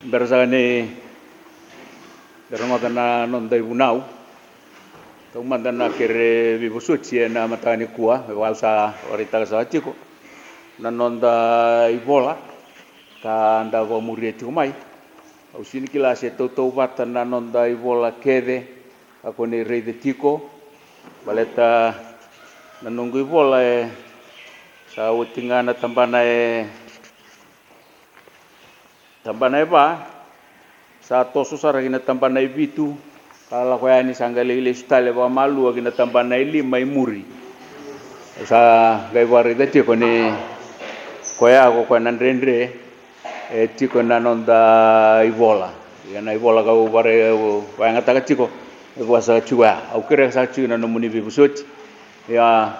Bersane na nonda ibunau tau mandana kere vibusuchi na matani kua wausa orita sa chiko na nonda ibola ka anda wa muri tu mai au sini kila se toto vata na nonda ibola kede ako ni rei de tiko baleta na nongo ibola sa utingana tambana ba sa toso sara gina tambana vitu kala ko yani sangale ile stale wa malu gina tambana lima muri sa gai wari de tiko ni ko ya ko nandrendre tiko na nonda ibola yana ibola ka ware wa ngata ka tiko ko sa chua au kere sa chu na no muni bibusoti ya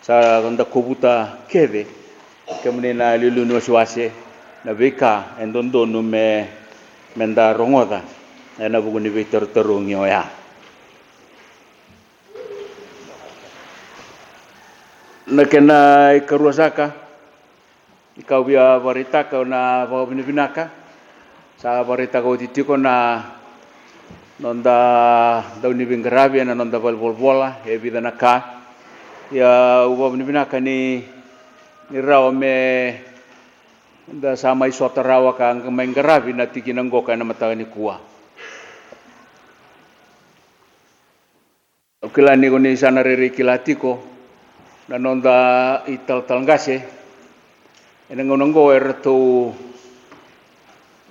sa nda kobuta keve kemne na lilu no swase na vika endondo no menda rongoda na buguni vitor terungyo ya na kena ikaruasaka ikau bia varitaka na binaka sa varitaka utitiko na nonda dauni bingarabi na nonda bola vida naka ya binaka ni rawa me da sama isota rawa ka mengarabi na tiki nangoka na matani kuwa ukilani koni sana riri kilatiko na nonda ital talngase enangonongo erto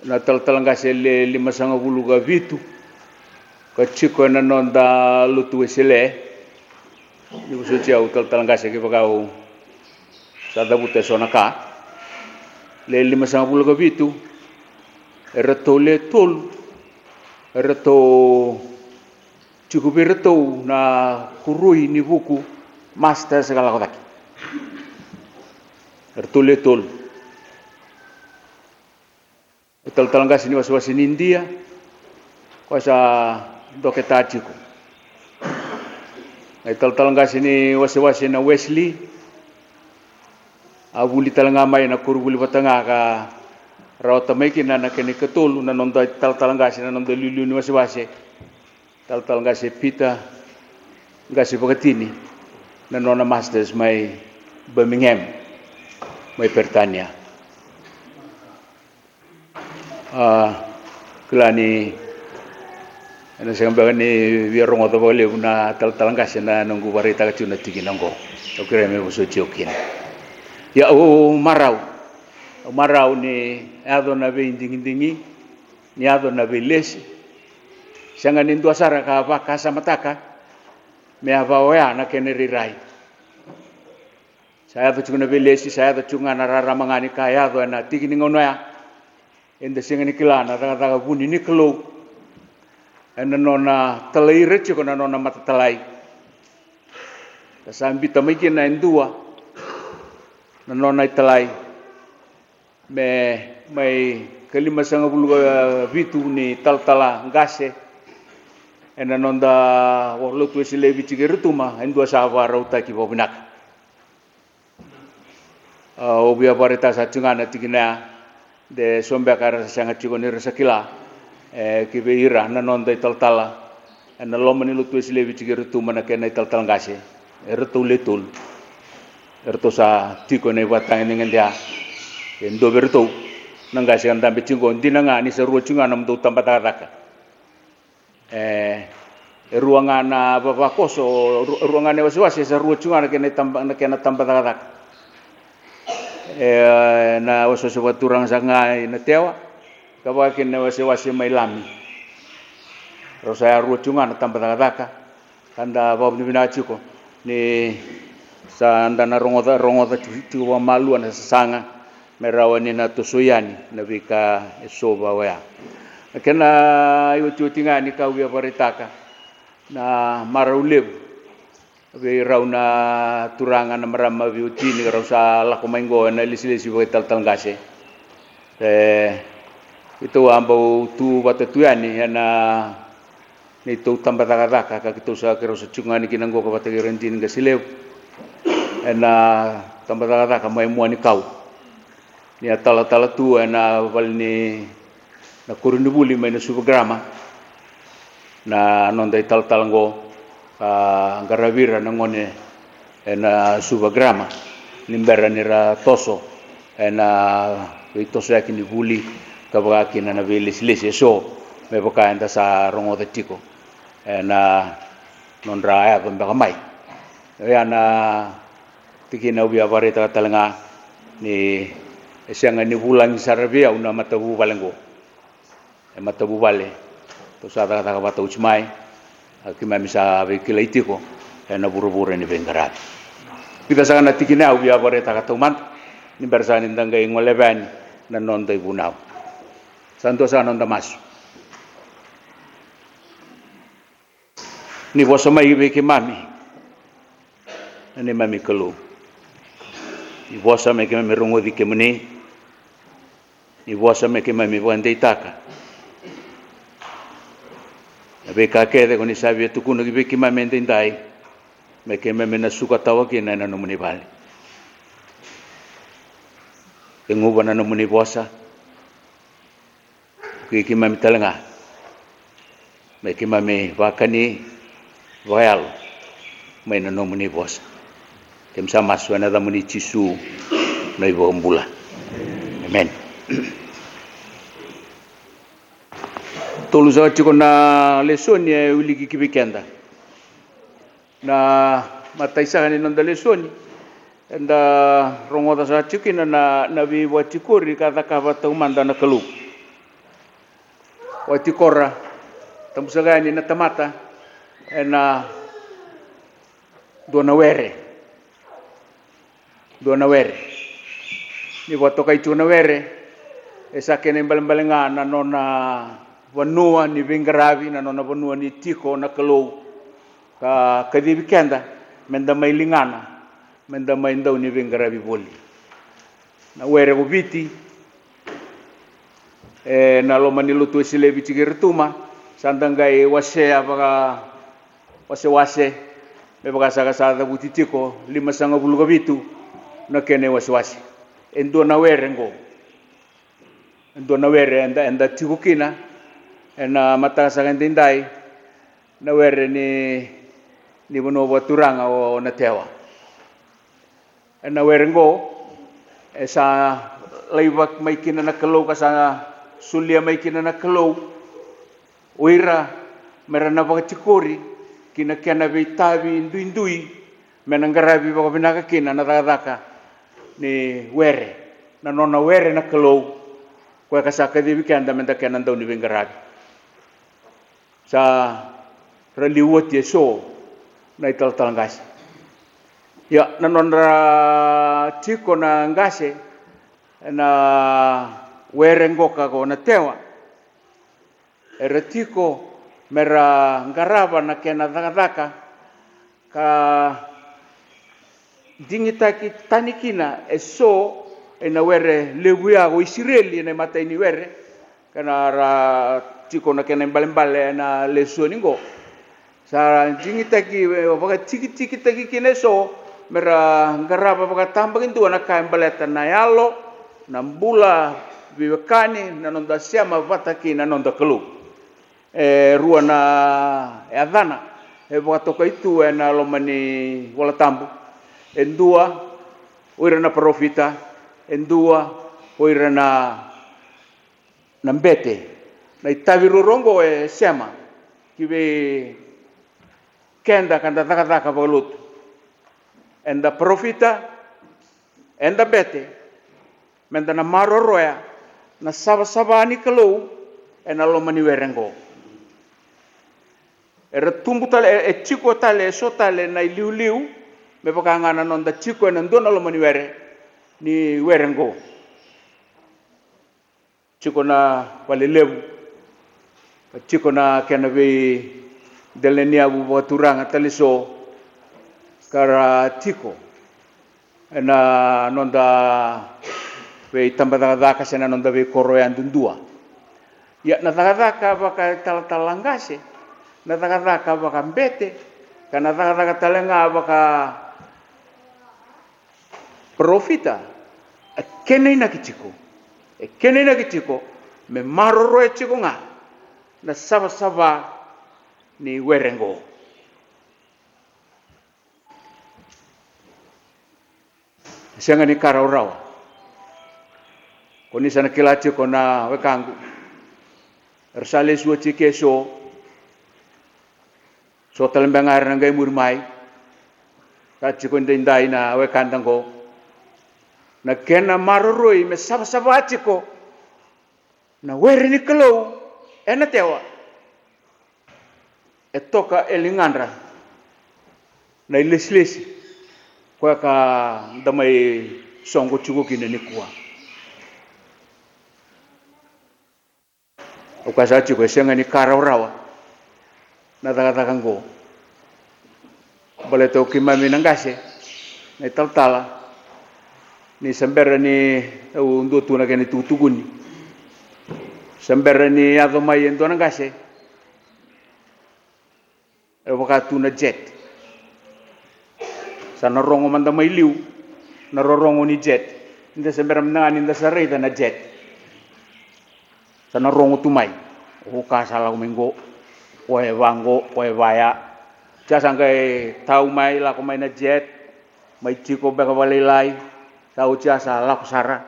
na tal talngase le 5 ga vitu ka chiko na nonda lutu esele ni usucia utal talngase ke bagau sada bute sonaka le 5 ga vitu erto le tol erto chikuberto na kurui ni buku master segala kota erto le tol tal ngas ni waswasi ni India kuasa doketa chiku tal ngas ni waswasi na Wesley abuli talanga mai na kurubuli batanga ka rawata mai kina na kene ketulu na nonda tal na nonda lulu ni waswase tal ngase pita ngase bagatini na nona masters mai Birmingham mai Pertania klani ana sanga ni wirongo to bole una tal ngase na nongu barita ka tuna tigi nango to kire me buso chiokin ya marau ni ado na be indingi ni ado na be lesi sanga ni ndo sara ka baka samataka me abawa na keneri rai saya tu cunga be lesi saya tu cunga na rara mangani ka ya do na tiki ni ngono ya ende singa ni kilana raga buni ni kelo ena nona talai recho na nona mata talai sambi tamiki na endua na nona talai me mai kelima sanga bulu vitu ni taltala ngase ena nonda wolo tu sile bici gerutuma endua sawa rauta ki bobinak obia barita sa cungana tikina de sombe kara sanga cigoni resakila ki beira na nonda taltala ena lomani lutu sile bici gerutuma na kena taltal ngase erto letul erto sa tiko ne batang ni ngendia endo berto nangase anda bicingo ndinanga ni seru cungana mdu tambataka ruangan baba koso ruangan wasi seru cungana kena tambataka na waso turang sangai na tewa kawakin na wasi mai lami rosa ru cungana tambataka kanda bob ni binachiko ni sa anda na rongoda tiwa malu na sanga merawani na tusuyani na bika esoba wa kena yutu tingani ka wi baritaka na maraulev be rauna turangan na marama biuti ni rausa la komengo na lisilisi bo tal ngase itu ambo tu batatuani na ni tu tambataka ka kitu sa kero sa cungani kinanggo ka batagirentin ga silew na tambataka mai muani kau ni atala tu na valni na kurunubuli mai na subagrama na nonda italtalango garavira na ngone na subagrama nimbera nira toso na toso yaki ni buli kabaki na velis so me baka enda sa rongo de tiko na nondra ya bamba mai ya na tiki na ubi avare talanga ni esianga ni bulang sarabia una matabu balengo matabu bale to sa ta bata uchmai akima misa vekila itiko na buru-buru ni bengarat kita sana tiki na ubi avare takatuman ni bersani ndanga ingoleben na nonda ibunau santosa nonda masu ni bosa mai beke mami ni mami kalu ni bosa mai ke mami rongo di ke mene ni bosa mai ke mami bande itaka abe ka ke de koni sabi tu kuno ki beke mami ndai mai ke mami na suka tawa ke na no muni bale engu bana no muni bosa ki mami talanga mai ke mami vakani Vayal mai na no muni bosa kem sama suana da muni cisu na ibo mbula amen tolu za chiko na lesoni e uliki kibikenda na mataisa ni nonda lesoni enda rongoda sa chikina na vi watikori kata kavata umanda na kalu watikora tamusagani na tamata na dona were ni watoka itu na were esa kene balenga na nona vanua ni vingaravi na nona vanua ni tiko na kalou ka kadibikenda menda mai lingana menda mai ndau ni vingaravi boli na were bobiti na lo manilu tu silebi tigirtuma sandangai wase abaga wase me baga saga butitiko 5 bitu na kene wase endo na were enda tikukina ena mata saga ndindai na were ni bono baturanga o na tewa ena were esa laibak mai kina na kalau kasa sulia mai kina na kalau oira merana baga tikori kina kena vitavi ndui menangaravi baka binaka kina na daka ni were na nona were na kalau ko kasaka di weekend menda kena ndau ni bengaravi sa raliwot yeso na ital talangasi ya na nona tiko na ngase na were ngoka ko na tewa eretiko mera ngarava na kena daka ka dingitaki tanikina eso ena were lebuya go Israeli na mata ini were kana ra tiko na kena mbale na lesoni ngo sa dingitaki baka tiki taki kineso mera ngarava baka tambagin tu na ka mbaleta na yalo na mbula biwekani na nonda siama vataki na nonda kalu rua na adana watoka itu na lomani wala tambu endua oira na profita endua oira na mbete na itaviru rongo sema kibe kenda kanda taka balut enda profita enda bete menda na maroroya na saba ni kalau ena lomani werengo tumbu tale chiko tale so tale na liu me baka ngana nonda chiko na ndona lo mani were ni werengo chiko na wale lebu chiko na kena be delenia bu boturanga tale so kara tiko na nonda be tambada daka sena nonda be koroyan dundua ya na daka baka talangase na taka baka mbete kana taka talenga baka profita kenena kichiko me maroro e chiko nga na sava ni werengo. Sianga ni karaurawa. Koni sana kila chiko na wekangu. Ersale suwa chike so talembengar nangai murmai. Ta chiko ndai na wekandango. Na kena maroroi me sava chiko. Na were ni kalau ena tewa. E toka elingandra. Na ilesi kwa ka damai songo chiko kine ni kuwa. Ukasa chiko senga ni karaurawa. Na taka-takango. Boleh to kimami nangase. Na tal-tala. Ni sambera ni undo tuna kene tutuguni. Sambera ni adomai endo nangase. Wakatu na jet. Sana rongo manda mai liu. Na rorongo ni jet. Inda sambera menangani inda sarita na jet. Sana rongo tumai. Ukasa lau minggo. Koe wango, koe waya. Jasangai tau mai la ko mai na jet. Mai chiko beka walilai. Tau jasa la ko sara.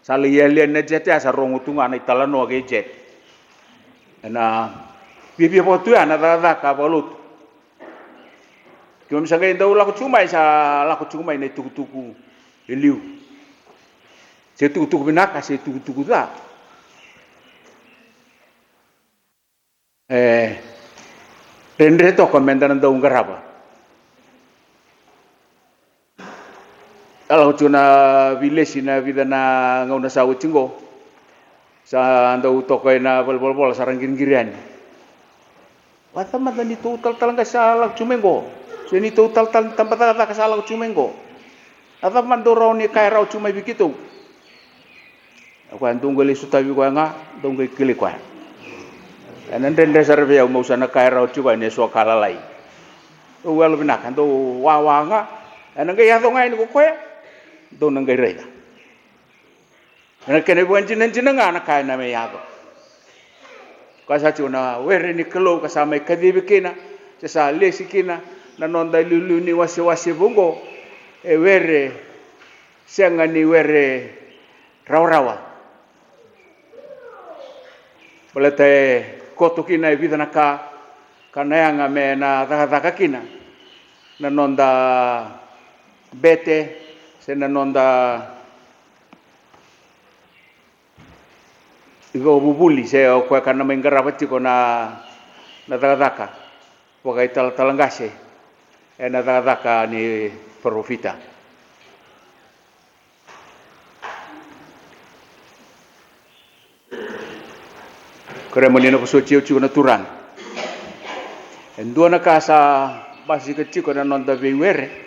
Sali yelien na jet ya sa rongo tunga na italano age jet. Na pipi po tu ana da ka balut. Kyo misangai ndau la ko chumai sa la ko chumai na tuku-tuku eliu. Se tuku-tuku binaka se tuku-tuku da. Rendre to komendan ndau ngaraba. Kalau cuna village na vida na ngauna sawu cinggo. Sa ndau tokoy na bol sarang girian. Wata matan itu tal ka salak cumengo. Seni to tal tempat ka salak cumengo. Ata mandoro ni kai rau cumai begitu. Aku antunggali sutawi ko nga donggai kili ko. Anan rendre sarve ya mau sana kai rau cuba ni so kalalai. Well binakan to wawa nga. Anan ga ya to ngai ni ko ko. Do nang gai reida. Ana kene buan jinan nga na kai na me yago. Kasa chuna were ni kelo ka samai kadibi kina, sa lesi kina na nonda lulu ni wasi bungo e were senga ni were rawa. Bolete koto kina e vida na ka kanayanga me na taka kina na nonda bete sena nonda igo bubuli se o kwa kana mengarabati ko na taka wakai talangase na taka ni profita kare monina ko so chiu na turan endo na kasa basi ke chiko na nonda veiwere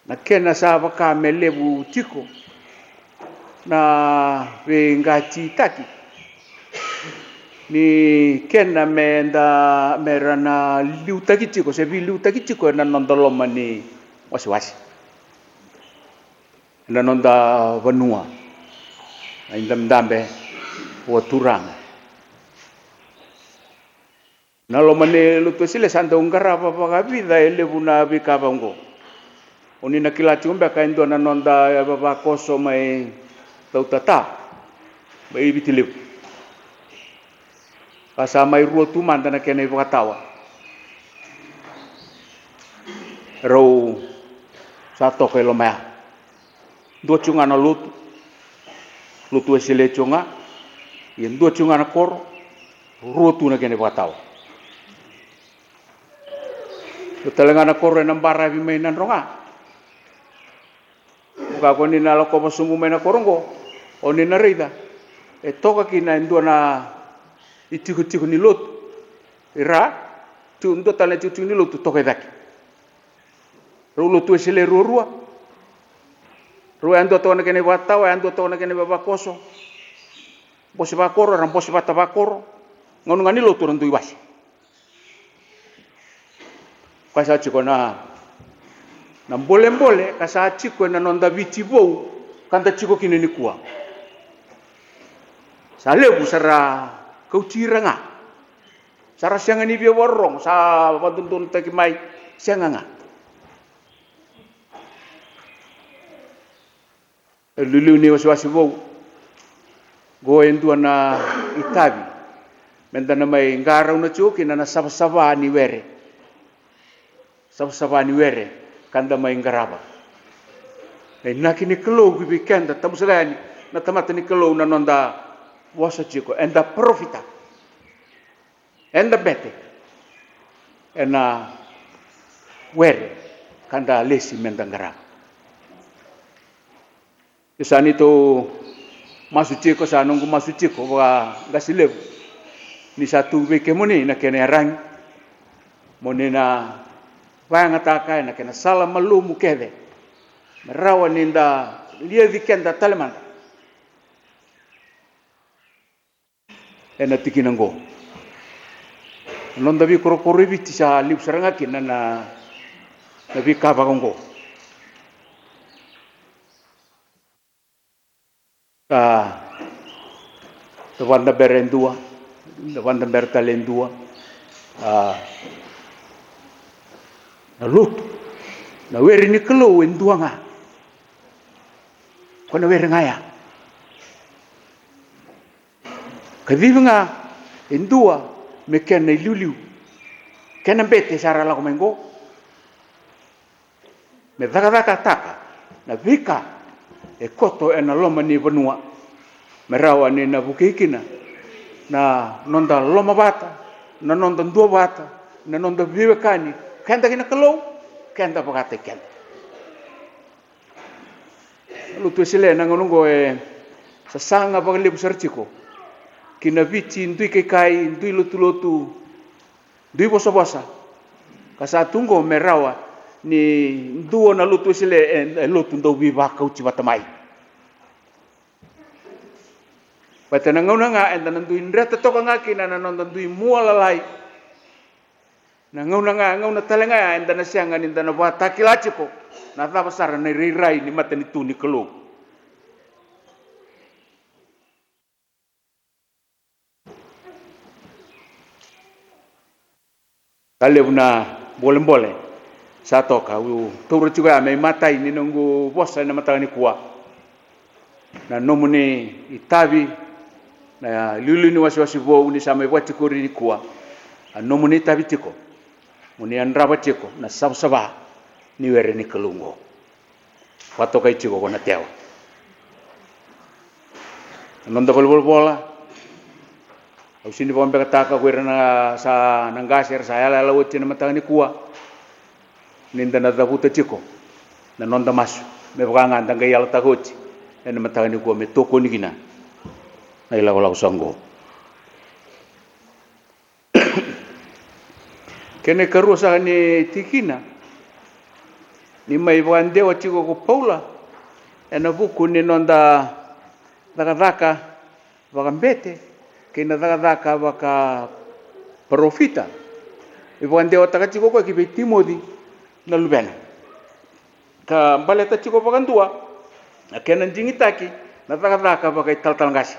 na kena sa baka melebu chiko na ngati taki ni kena menda merana liu taki chiko se liu taki chiko na nondoloma ni wasi na nonda vanua indam dambe o turang na lo mane luto sile santa ungara pa vida elebuna bikabango oni na kila chumba ka ndo na nonda baba koso mai tau tata mai bitilip kasama iru tu manda na kene wakatawa ro sato ke lomaya do chunga na lutu esile chunga yen do chunga na kor rotu na kene wakatawa telenga na kor na mbara bi mai nan ronga ka koni na loko masumu mena korongo oni na reida e toka kina ndo na itiku ni lot ira tu ndo tale tu ni lot toka dak rulo tu sele rurua ando to na kene watawa ando to na kene baba koso bosi bakoro ram bosi batabakoro ngonu ngani lot ron tu ibas kasa chiko na mbole kasa chiko na nonda viti vou kanta chiko kine ni kuwa sa lebu sara kautiranga sara sianga ni bia warong sa wadundun taki mai sianga nga lulu ni wasi vou go endu na itabi mendana mai ngara una chuki na sava ni were sava ni were kanda mai ngaraba e nakini kelo bi kenda tamusalani na tamata ni kelo na nonda wasa chiko enda profita enda bete ena were kanda lesi menda ngaraba isani to masuchiko sa nungu masuchiko wa gasilevu ni satu wiki muni na kene rang muni na vanga taka na kena sala malumu kede merawa ninda lia vikenda taleman ena tikinango nonda vi korokoro viti sa liu saranga kina na vi kava kongo wanda berendua wanda bertalendua na lutu na weri ni kelo endua nga kona weri ngaya kadivi nga endua me kena liuliu kena bete sara la komengo me daka taka na vika e koto e na loma ni vanua merawa ni na bukikina na nonda loma bata na nonda dua bata na nonda viwekani kenda kina kalau kenda pakate kenda lu tu sile na ngongo e sasanga pagali busarchiko kina vici ndui kai ndui lotu ndui bosa kasatungo merawa ni nduo na lutu sile lutu ndo viva kauci batamai patana ngona nga enda ndui ndreta toka ngaki na nonda ndui mualalai na ngona talenga enda na sianga ni ndana bata kilachiko na tava sara na rirai ni mata ni tuni kelo kale una boleh sa toka u turu juga me matai ni nungu bosa na mata ni kuwa na nomune itabi na lulu ni wasi vo ni sama wati kuri ni kuwa nomune itabi tiko muni andraba tiko na sabsaba ni were ni kelungo wato kai tiko kona teo nonda bola au sini bombe kataka were na sa nangaser sa ala lawti na mata ni kuwa ninda na dabuta tiko na nonda masu me banga ndanga yala tagoti ena mata ni kuwa me toko ni gina na ila wala usango kene karu sa ni tikina ni mai bande wa tiko ko paula ena buku ni nonda daka bagambete kena daka baka profita ibande wa takatiko ko ki Timothy na lubena ka baleta tiko bagandua akena njingitaki na daka baka tal ngasi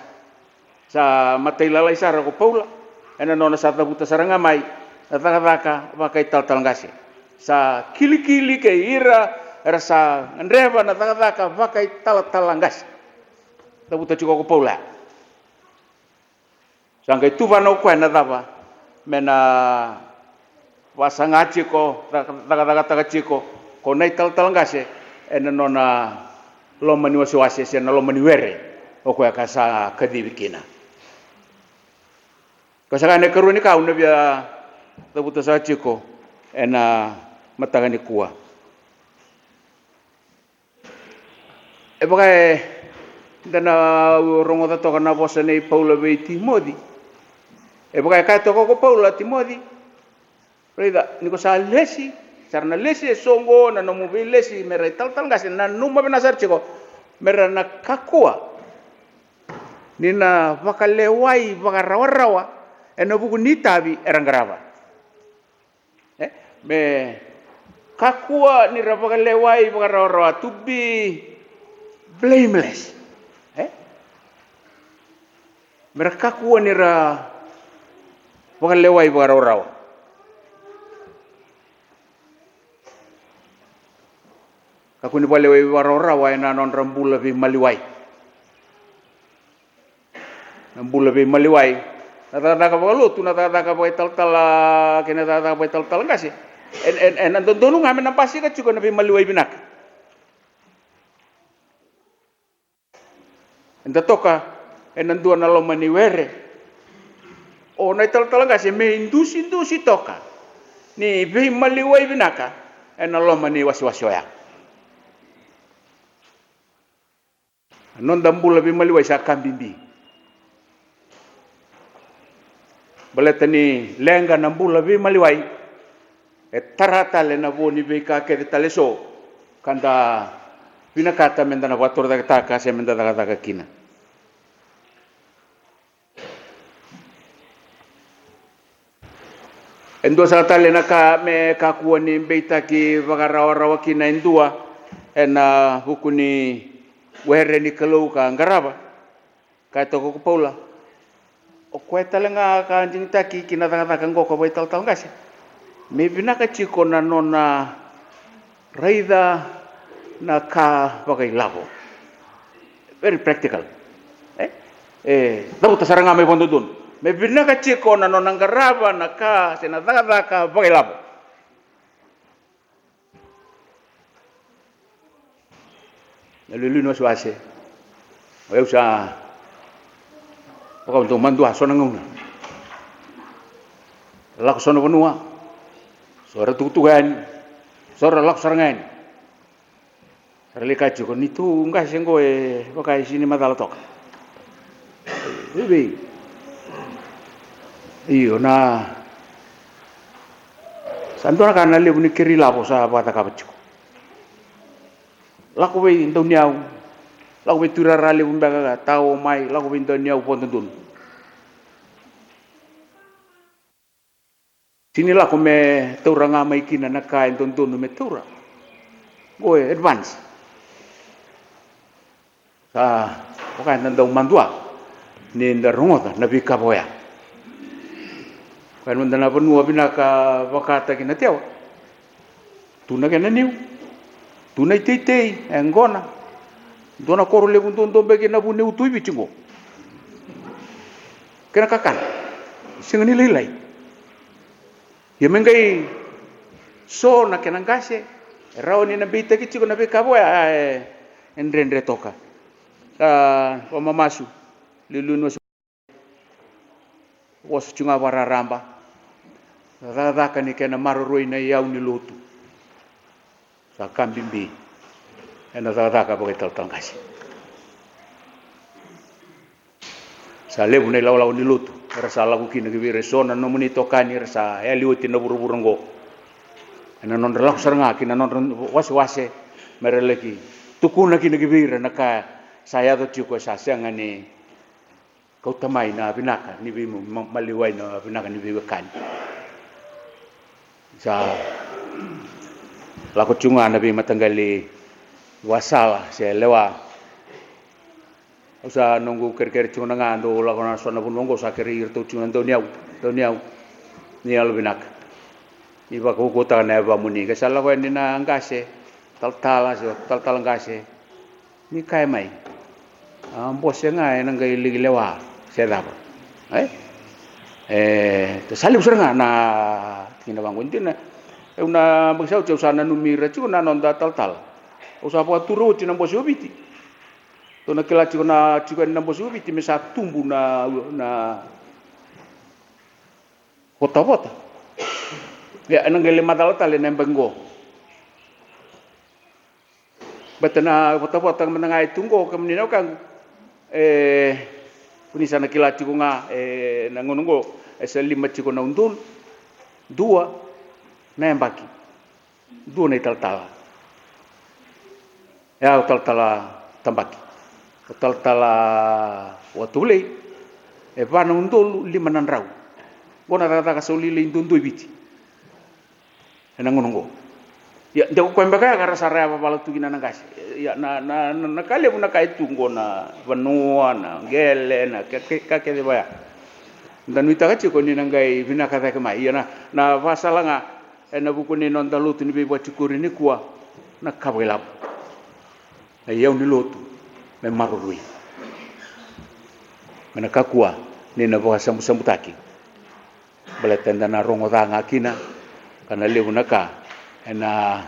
sa matai lalai sara ko paula ena nona sa tabuta saranga mai na daka baka tal ngasi sa kili ke ira rasa ndreva na daka baka tal ngasi tabuta tiko ko paula sangkai tu vano ko na dava mena wasangachi ko daga chiko ko nai tal ngase ena nona loma ni wasi na loma ni were o ko kasa kadibikina kasagane karuni ka una bia tabuta sa chiko ena matagani kuwa e bagai dana rongo da toka na bosa nei Paula be Timothy e bagai ka to ko Paula Timothy reda niko sa lesi sarna lesi songo na no mobil lesi mere tal ngase na numa benasar chiko mera na kakua nina vakalewai vakarawa ena buku nitabi erangarava me kakua ni vakalewai vakarawa to be blameless mereka kuan ira wakalewai warau-rau kakuni walewai warau-rau ay nanon rambula bi maliwai rambula bi maliwai nata ka balutu nata ka bai tal-tal kena nata bai tal-tal ngasi en andondonu ngamen nampasi ka cuko nabi maliwai binak enda toka enandua na loma ni were o na tal-tal ngasi me indusi toka ni bi maliwai binaka ena loma ni wasi-wasi oya non dambula bi maliwai sa kambimbi baleta ni lenga nambula bi maliwai e tarata le na voni be ka ke taleso kanda binakata mendana wator da taka se mendana da kina endo sa tale na ka me ka kuani beita ki wagarawa kina endua ena hukuni were ni kalau ka ngaraba ka to ko paula o kweta lenga ka anjing taki kina tanga ngoko bai tal ngasi me binaka chiko na nona raida na ka bagai labo very practical dapat saranga me bondodun me binaka chiko na nona ngaraba na ka sena tanga ka bagai labo lulu no suase eu sa pokok untuk mandu asona nguna lak sono benua sora tutugan sora lak sarangan relika juko nitu ngai sengo pakai sini madal tok bibi iyo na santona kana le buni kiri labo sa bata kabachu laku be indoniau laku be turara le bumbaga tao mai laku be indoniau pondun sini laku me tauranga mai kina naka indon me taura goe advance sa pokai nandau mandua ni ndarongota nabi kaboya kan mandana benua binaka wakata kina tiaw tuna kena niu tuna tei engona dona korole bundon dombe kena bune utui bichingo kena kakan singani lilai ya mengai so na kena ngase raoni na bita kichiko na bekabo yaendre toka o mamasu lilunu was chunga wararamba rada kani kena maroroi na yau ni lotu sa kambimbi ena rada ka bokai tangasi sa lebu nei law ni lotu rasa lagu kina gibi resona no muni tokani rasa ya liuti na buru-burunggo ena non relak saranga kina non wase mereleki tukuna kina gibi naka saya to chiko sa sangani kau tamai na binaka ni bimu maliwai na binaka ni biwakan sa laku chunga na bi matanggali wasala se lewa usa nunggu ker chunga ngando laku na sona bunongo sa keri irto chunga doniau ni albinak ni ba ko kota na ba muni ka sala ko ni na ngase tal ngase ni kai mai bos nga nang gai lewa se daba to sali usanga na tina bangun tina una magsau chau sana numira chuna nonda tal usa pa turu tina bos ubiti to na kila chuna na bos ubiti mesa tumbu na kota ya nang gai madal tal na bengo betena kota menengai tunggo kemenino kan punisa na kila chiko nga nangonongo lima chiko na undul dua na embaki dua na tal ya tal tambaki tal watule bana undul lima nan rau bona tata ka soli le indundu biti nangonongo ya ndeko ko mbeka kara sara apa pala tu kina nangkas ya na kale buna kai tungo na vanua na gele na ka de baya dan wita ka chiko ni nangai bina kata ke mai ya na vasalanga na buku ni non dalutu ni be chikuri ni kwa na kabelap na yau ni lotu me marului mena kakua ni na boha sambu taki bale tenda na rongo danga kina kana lebu naka ena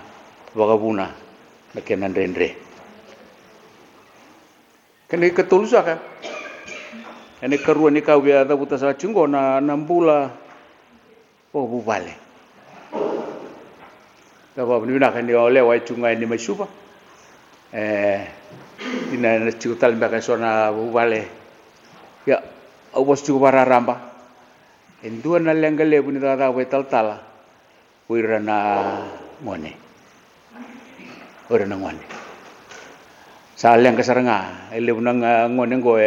vagabuna na kenan rendre kene ketulusa ka ene karua ni kau bia da buta sa chingo na nambula o buvale da ba ni na kene ole wa chunga ni masuba ina na chiku tal mbaka sona buvale ya au bos chiku bararamba endua na lenga lebu ni da wetal tala uira na ngone ora na ngone saleng kasaranga ele bunang ngone ngo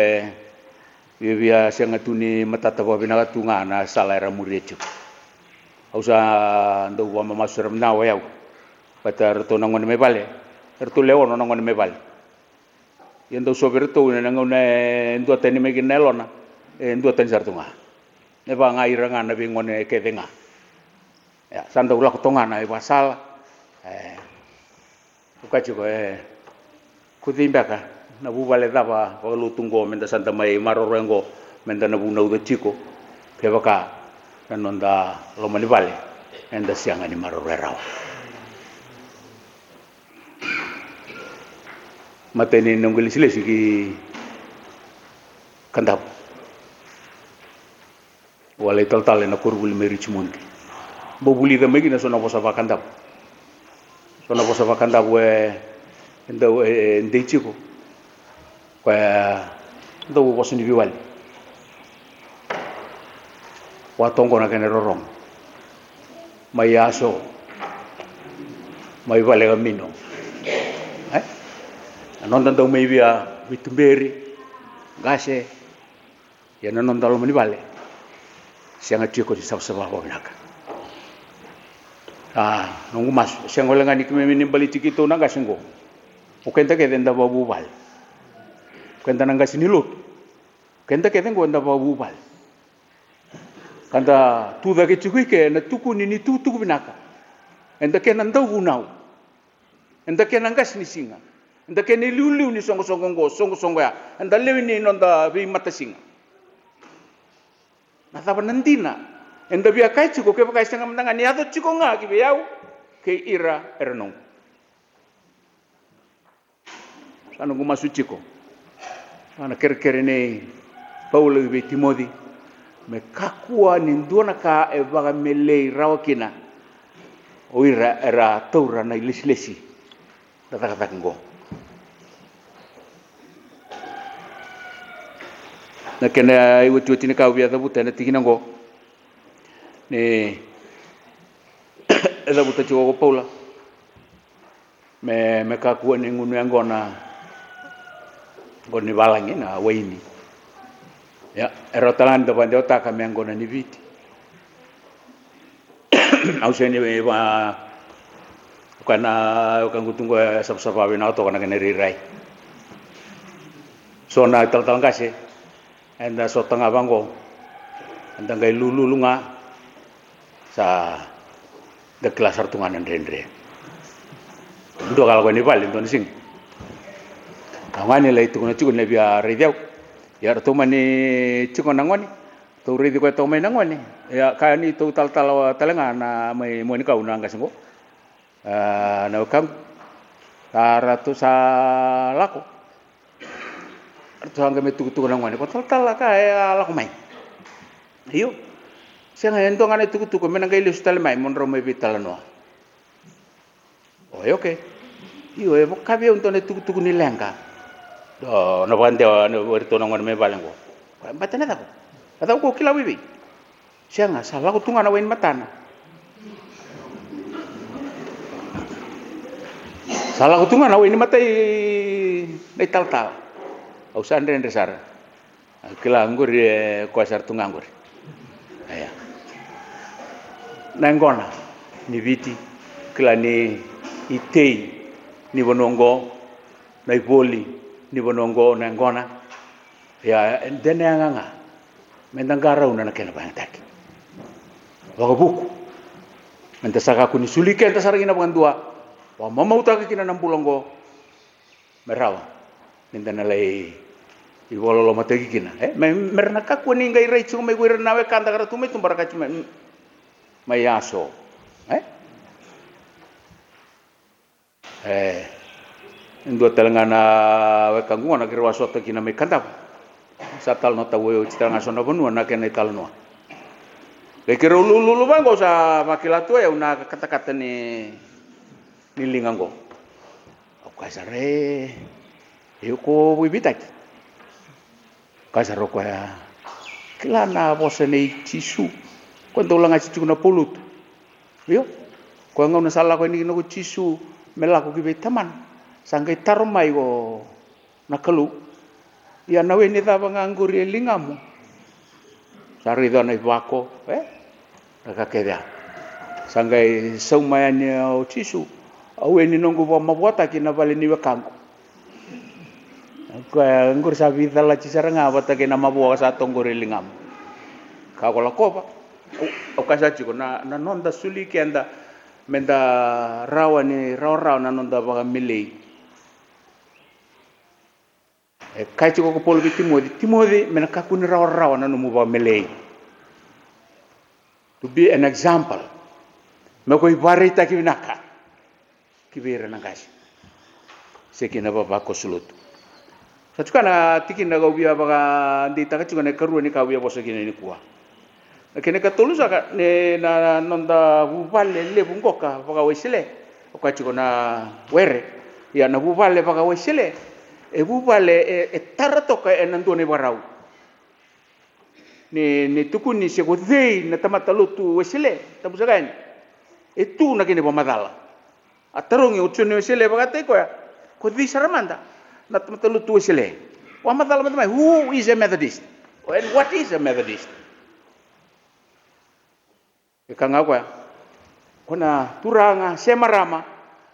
bia senga tuni matata ba bina tunga na salaira murechu ausa ndo wa mama suram na wa yau patar to na ngone me bale ertu leo no ngone me bale yendo soberto na ngone ndo tani me ginelona ndo tan sartunga ne ba ngai ranga na bi ngone kedenga ya sando ulah tongana e basal ukachuko kudimbaka na bubale daba lu tunggo menda santa mai marorengo menda na buna uda chico pebaka nanonda lo mani vale enda sianga ni marorerao mateni nongeli silesi ki kandap wala tal na kurgul merichi mundi bobuli da megina sona bosa vakandap we ndo ndechiko kwa ndo bosa ni biwali watongo na kene rorong mayaso mai vale gamino non ndo mai via vitumberi gase ya non ndo lo mani vale sianga chiko di sabsaba bonaka nungu mas siang olenga ni kime mini bali tikito na gasengo ukenta ke denda babu bal kenta nanga sinilut kenta ke dengo nda babu bal kanta tu da ke chukui ke na tuku ni tuku binaka enda ke nanda unau enda ke nanga singa enda ke ni liu ni songo ya enda lewi ni nonda bi mata singa na taba nandina enda bia kai chiko ke pakai senga mendanga ni ado chiko nga ki biau ke ira erenong sanu guma su chiko ana ker ne Paulo be Timothy me kakua ni ndona ka e vaga melei rawakina o ira era taura na ilesi tata ngo na kena iwo tuti ni ka bia da buta na tikina ngo ne eza buta chiko Paula me kakua ni ngunu ngona ngoni balangi na waini ya erotalan do bande otaka mengona ni viti auseni wa kana kangutungo sab-saba bina to kana keneri rai sona tal ngase enda so tanga bango enda ngai lululunga sa de kelas artungan rendre ndo kala ni bali ndo sing kawani lai tu kuna cikun lebih rediau ya tu mani cikun nangwani tu redi ko tu mai nangwani ya kaya ni tu tal talenga na mai mo ni kau nang kasengo na kam taratu salako tu hangga metu nangwani ko tal kaya lako mai iyo siang endo ngane tu menang kai lustal mai mon ro mai bitalano oke iyo e kabe untuk ne tu ni lengka do no bande no werto no ngone me balengo batana ta ko ata ko kila wibi sianga sala ko tunga na wen matana sala ko tunga na wen matai nei tal au sandre ndesar kila ngor ko sar tunga ngor aya nangona ni viti kila ni itei ni bonongo na iboli ni bonongo na ngona ya dene nganga mendangara una na kena bang taki wakabuku menta saka kuni sulike enta sarangina bangandua wa mama utaka kina nampulongo merawa mendana lai iwolo mategi kina merna kaku ni ngai rai chunga mai guira nawe kanda kara tume tumbara kachi mai aso Indua Telangana wekangu na kirwa sota kina me kanda sa tal nota we citanga sona bonua na kena tal noa le kiro lulu bango sa makilato ya una kata-kata ni lingango kasare yuko wibitak kasaro kwa kilana bosene chisu kwando langa chichu na pulut yo kwa ngau na sala ko ni no chisu melako kibe taman sangkai tarmai go nakalu ya nawe ni taba nganguri lingamu sari do nai bako nakakeda sangkai saumayane o chisu awe ni nongo wa mabota kina vale ni wakangu kwa ngur sabi tala cisaranga bata kina mabua sa tonggori lingamu kakola kopa o kasachi ko na nonda suli kenda menda rawa na nonda baga milei kai ko polo Timothy mena kakuni rawa na numu baga milei to be an example me ko ibarita kivinaka kibira nangashi sekina baba ko sulut satukana tikina ga ubia baga ndita ka chukana karu ni ka ubia bosokina ni kuwa kene katulusa ka ne na nonda buvale le bungoka baga wesile okachi kona were ya na buvale baga wesile buvale taratoka enandone barau ni tukuni se ko dei na tamatalutu wesile tabusagani itu na kene pamadala atarungi uchune wesile baga te ko dei saramanda na tamatalutu wesile wa madala madamai who is a Methodist and what is a Methodist ikangakwa kuna turanga semarama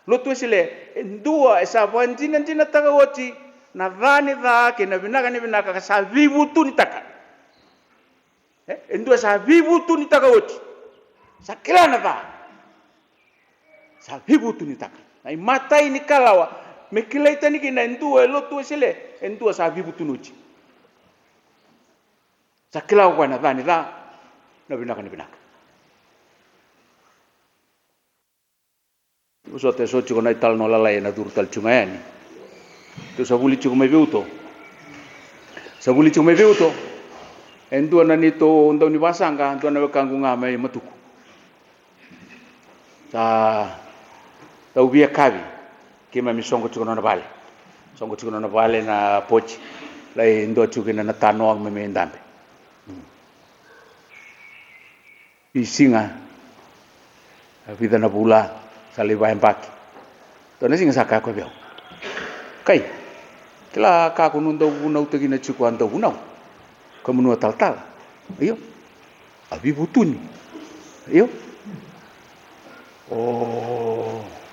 lotu sile ndua esa vanjina taka woti na dhani dha ke na binaka ka sa vivu tu nitaka ndua sa vivu tu nitaka woti sa kilana dha sa vivu tu nitaka na matai ni kalawa mekilaita ni kina ndua lotu sile ndua sa vivu tu nuchi sa kilawa kwa na dhani dha na binaka usote sochi ko nai tal no lala na durtal chungayani tu sabuli chuko mai beuto endo na nito ndo ni basanga ndo na kangu ngame matuku ta ubia kavi kima misongo chuko na bale songo chuko na bale na pochi lai ndo chuko na tano me ndambe isinga vida na bula sali vai mbaki tone singa saka ko beo kai kila ka ko nundo una utegi na chiku anda una kamu no tal iyo abi butuni iyo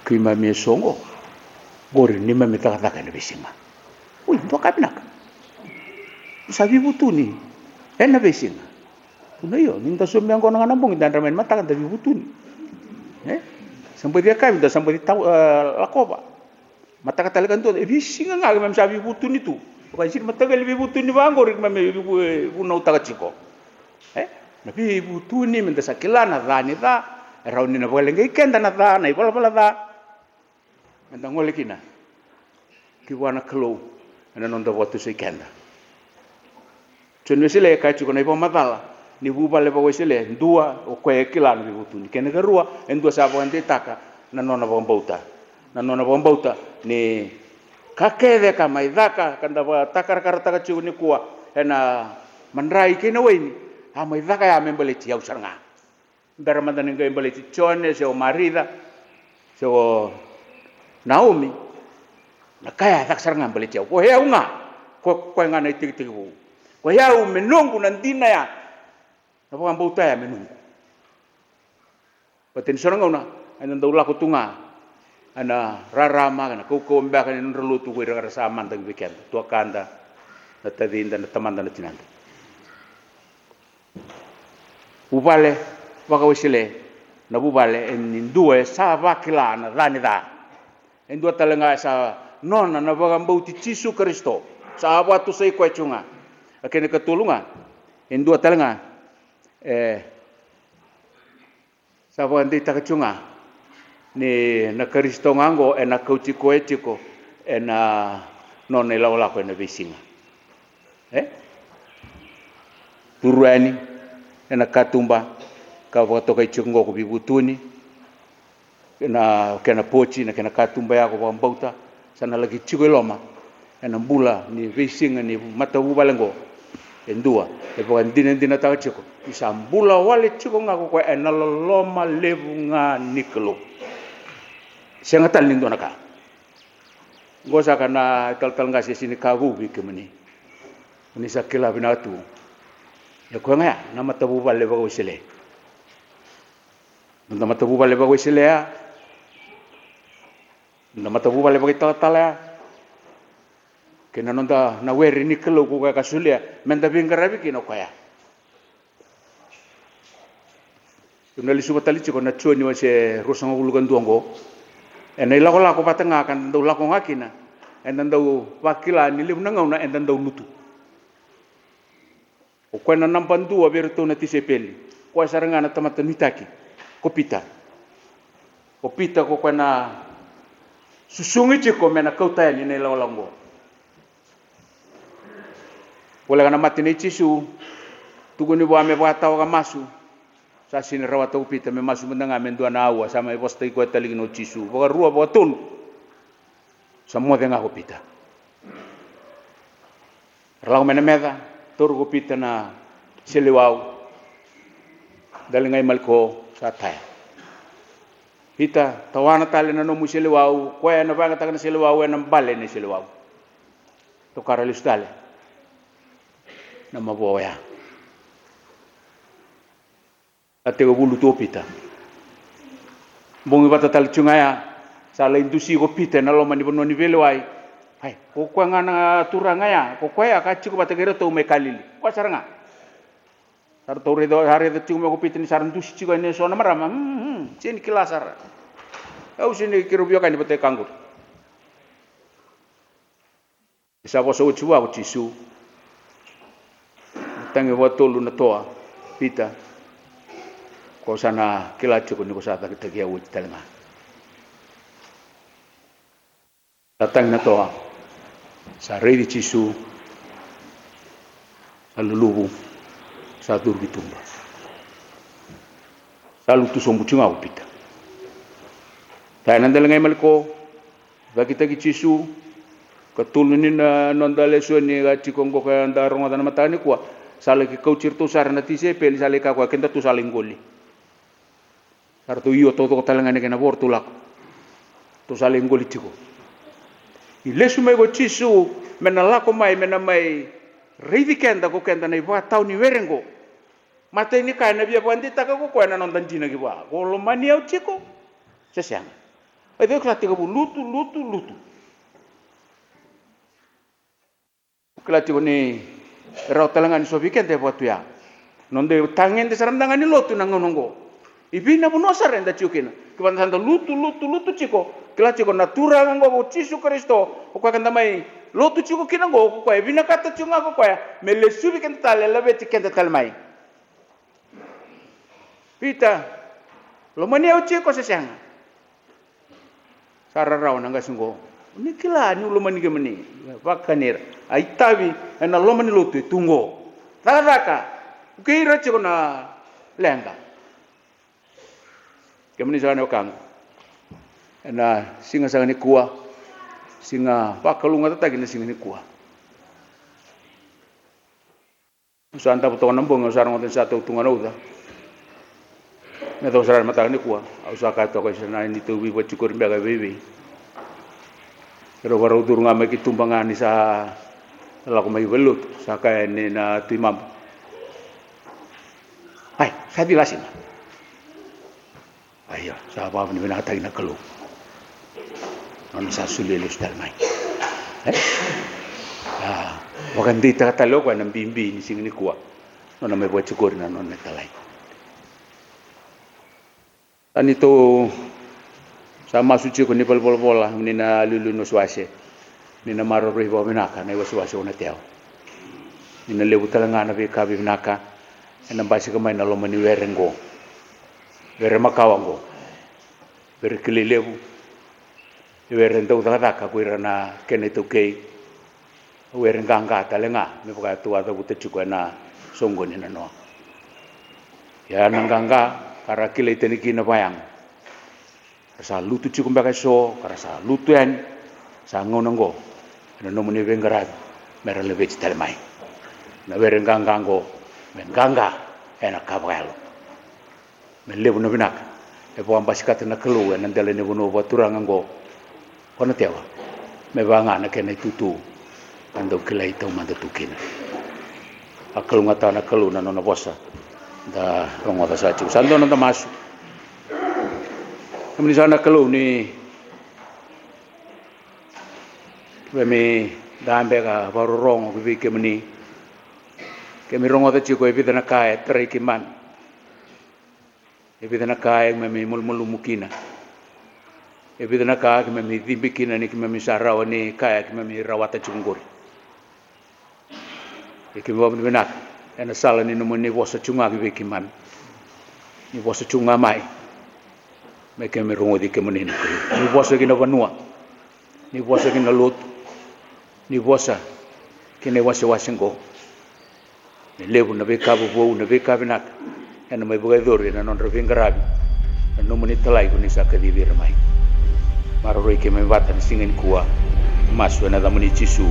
kima me songo bori ni me taka na bisima ui ndo kapinaka sabi butuni ena bisima tuna iyo ninda somya ngona nambong indandra men mata kan tabi butuni sampai dia kami dah sampai tahu lakoba mata kata lekan tu bisinga ngak mem sabi butun itu bukan sih mata kali butun ni bangor mem guna utaka ciko nabi butun ni menda sakilana dhani ta rauni na boleh ngai kenda na dhana ipola ta menda ngole kina kiwana klo na nonda watu se kenda chunwesile ka ciko na ipo matala ni bubale pa wesile ndua o kwe kilana bi butuni kene garua endua sabo ante taka na nona bombauta ni kakede kama idaka kanda ba takar taka chu ni kuwa ena manrai kene weni ama idaka ya membeleti ya usanga ndara mandane ngai mbeleti chone se o marida se o Naomi na kaya tak saranga mbeleti ko he unga ko ngana tik ko ya menunggu nandina ya napa ambau taya menunggu. Paten sorang ngau na, anda ndaula ko tunga. ana rarama kana ko mbaka ni nrulutu ko ira sa mantang weekend tua kanda na tadinda na tamanda na tinanda ubale wakawisile na bubale en due sa vakila na ranida en dua talenga sa nona na bagambau ti Yesu Kristo sa watu sai kwechunga akene katulunga en dua talenga sa wandi takachunga ni na Kristo ngango na kauchiko etiko na nona ilaula ko na bisinga turuani na katumba ka watoka ichungo ko bibutuni na kena pochi na kena katumba yako bambauta sana lagi chiko loma na mbula ni bisinga ni matabu balengo endua e bukan dina ta chiko isambula wale chiko ngako ko na loma levunga niklo senga tal nindo naka gosa kana tal ngasi sini kagu bikemani ni sakila binatu ya ko nga na matabu bale bago sile na matabu bale bago sile ya na matabu bale bago tala kena nonda na weri ni kelo ko ka sulia menda bingarabi kino kaya tunali subatali chiko na choni wa se rosanga ulugan duango ena ilako lako patanga kan do lako ngakina endan do wakila ni liu nangauna endan do lutu o kwena nampandu a berto na tisepeli kwa saranga na tamata mitaki kopita ko kwena susungi chiko mena kauta ni ne lawalango wala kana matine chisu tuguni bo ame bata wa masu sa sini rawata upita me masu mendanga mendua na awa sama e posta iko tali no chisu boga rua boga tun samo denga upita ralau mena meda tor upita na selewau dalingai malko sa taya hita tawana tali na no muselewau ko na banga takana selewau na bale ni selewau to karalis tali na maboya ate go bulu topita bongi bata tal chungaya sala indusi go pita na lo mani bono ni vele wai hai ko kwa ngana turanga ya ko kwa ya ka chiko bata gere to me kalili kwa saranga sar to redo hare de chungo go pita ni saran dusi chiko ne so na marama sini kilasar au sini kirubio kan bata kangur isa bo so chua go chisu tangi watolu na toa pita ko sana kila chiko ni ko sata kita kia uji talenga datang na toa sa reidi chisu sa lulubu sa durgi tumba sa lutu sombuchunga upita tayo nandalangai maliko bakita ki chisu katulunin na nondale suani ga chikongo kaya ndarong adana matani kuwa sale ki kaucir tu sarana tise peli sale ka kwa kenda tu saling goli sarto iyo todo talangane kena bortu lako tu saling goli tiko ilesu mai go chisu mena lako mai mena mai reidi kenda ko kenda nei ba tau ni werengo mate ni kai na bia bandita ka ko na nondan jina ki ba ko lo mani au chiko sesiang ai de klati ko lutu klati ko ni rau talangan so weekend de botu ya nonde tangen de sarandangan ni lotu nangonongo ibina buno sarenda chukina kiban sanda lutu chiko kila chiko natura ngango Yesu Kristo ko kanda mai lotu chiko kinango ko ibina kata chunga ko ya mele su weekend tale labe tikenda talmai pita lo mani au chiko sesang sararau nanga singo ni kila ni lo mani gemeni bakanir aitavi ena lo mani lotu tungo taraka kira chiko na lenga kemeni sana okang ena singa sangani kuah singa pakalunga tatagi na singa ni kuah usanta putongan nambong usarang ngoten satu tungan uda na to saran mata ni kuah usaka to ko sana ni tuwi buat cukur mbaga bibi pero baru durung ame ki tumbangan ni sa laku mai belut saka ni na timam hai saya dilasin ayo sahabat ni bina tagi na kelu non sa sulelo stal mai wakandita katalo kwa nang bimbi ni sing ni kuwa non me buat cukur na non metalai tani to sama suci ko ni bola ni na lulu no swase ni na maro ribo minaka na swase ona teo ni na lebu talanga na be kabi minaka na basi ka mai na loma ni werengo were makawango were kililebu were ndo taka ko irana kene to kei were nganga talenga me paka tua ta buta chuko na songo ni na no ya nanganga para kile teni kina bayang sa lutu chuko mbaka so kara sa lutu en sa ngonongo na no muni vengara mera le vegetal mai na were nganga ngo nganga ena kabalo me lebu no binak e bo ambasikata na kelu en ndele ne bono waturanga ngo kono tewa me banga na kene tutu ando kelai tau manda tukina akal ngata na kelu na nona bosa da rongo da sachu sando na masu kami sana kelu ni me dambe ka baru rongo bibi kemni kemi rongo da chiko ebi na kae trai kiman ebi na kae me mulmulu mukina ebi na kae me dibikina ni me sarawa ni kae me rawata chunguri iki mo benak ena sala ni no ni bosa chunga bi kiman ni bosa chunga mai me ke me rongo di ke menina ni bosa kina vanua ni bosa kina lot ni bosa kina wasengo ni lebu na be kabu bo na be kabinak ena me boga dori na non rovingarabi no moni talai ko ni saka di mai maro roi ke me vata ni singen kuwa masu na da moni chisu